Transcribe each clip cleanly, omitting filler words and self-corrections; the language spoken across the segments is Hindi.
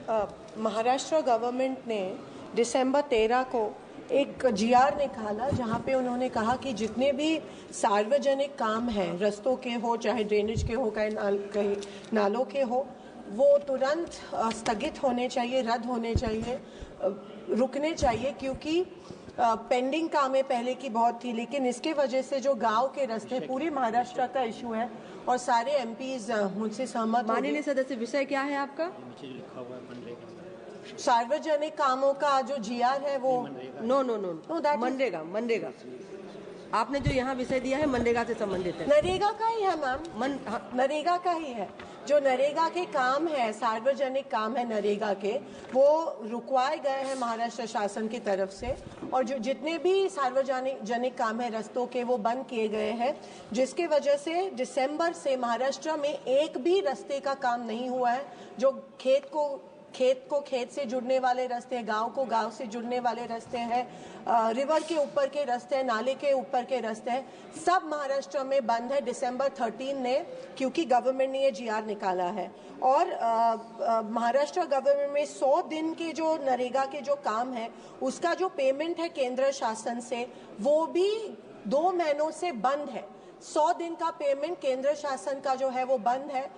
महाराष्ट्र गवर्नमेंट ने दिसंबर 13 को एक जीआर निकाला जहां पे उन्होंने कहा कि जितने भी सार्वजनिक काम हैं, रस्तों के हो चाहे ड्रेनेज के हो कहीं नालों के हो, वो तुरंत स्थगित होने चाहिए, रद्द होने चाहिए, रुकने चाहिए, क्योंकि पेंडिंग कामें पहले की बहुत थी। लेकिन इसके वजह से जो गांव के रास्ते, पूरी महाराष्ट्र का इशू है और सारे एमपीज मुझसे सहमत। माननीय सदस्य, विषय क्या है आपका? सार्वजनिक कामों का जो जीआर है वो नो मनरेगा आपने जो यहाँ विषय दिया है मनरेगा से संबंधित है। नरेगा का ही है मैम, नरेगा का ही है। जो नरेगा के काम है, सार्वजनिक काम है नरेगा के, वो रुकवाए गए हैं महाराष्ट्र शासन की तरफ से, और जो जितने भी सार्वजनिक काम है रस्तों के, वो बंद किए गए हैं, जिसके वजह से दिसंबर से महाराष्ट्र में एक भी रास्ते का काम नहीं हुआ है। जो खेत को खेत से जुड़ने वाले रास्ते, गांव को गांव से जुड़ने वाले रास्ते हैं, रिवर के ऊपर के रास्ते, नाले के ऊपर के रास्ते हैं, सब महाराष्ट्र में बंद है दिसंबर 13 ने, क्योंकि गवर्नमेंट ने ये जीआर निकाला है। और महाराष्ट्र गवर्नमेंट में 100 दिन के जो नरेगा के जो काम है, उसका जो पेमेंट है केंद्र शासन से, वो भी 2 महीनों से बंद है। 100 दिन का पेमेंट केंद्र शासन का जो है वो बंद है।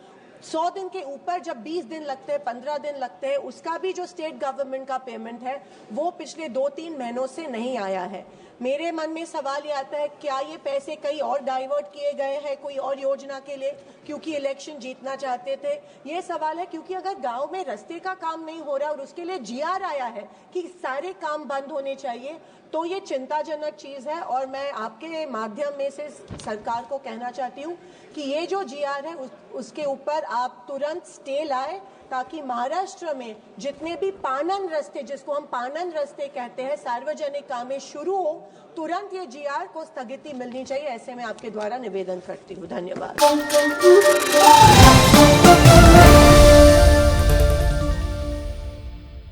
100 दिन के ऊपर जब 20 दिन लगते हैं, 15 दिन लगते हैं, उसका भी जो स्टेट गवर्नमेंट का पेमेंट है वो पिछले 2-3 महीनों से नहीं आया है। मेरे मन में सवाल ये आता है, क्या ये पैसे कहीं और डाइवर्ट किए गए हैं कोई और योजना के लिए, क्योंकि इलेक्शन जीतना चाहते थे? ये सवाल है, क्योंकि अगर गांव में रास्ते का काम नहीं हो रहा और उसके लिए जीआर आया है कि सारे काम बंद होने चाहिए, तो ये चिंताजनक चीज है। और मैं आपके माध्यम में से सरकार को कहना चाहती हूँ कि ये जो जीआर है उसके ऊपर आप तुरंत स्टे लाए, ताकि महाराष्ट्र में जितने भी पानन रास्ते, जिसको हम पानन रास्ते कहते हैं, सार्वजनिक कामें शुरू हो, तुरंत ये जीआर को स्थगिति मिलनी चाहिए। ऐसे में आपके द्वारा निवेदन करती हूँ। धन्यवाद।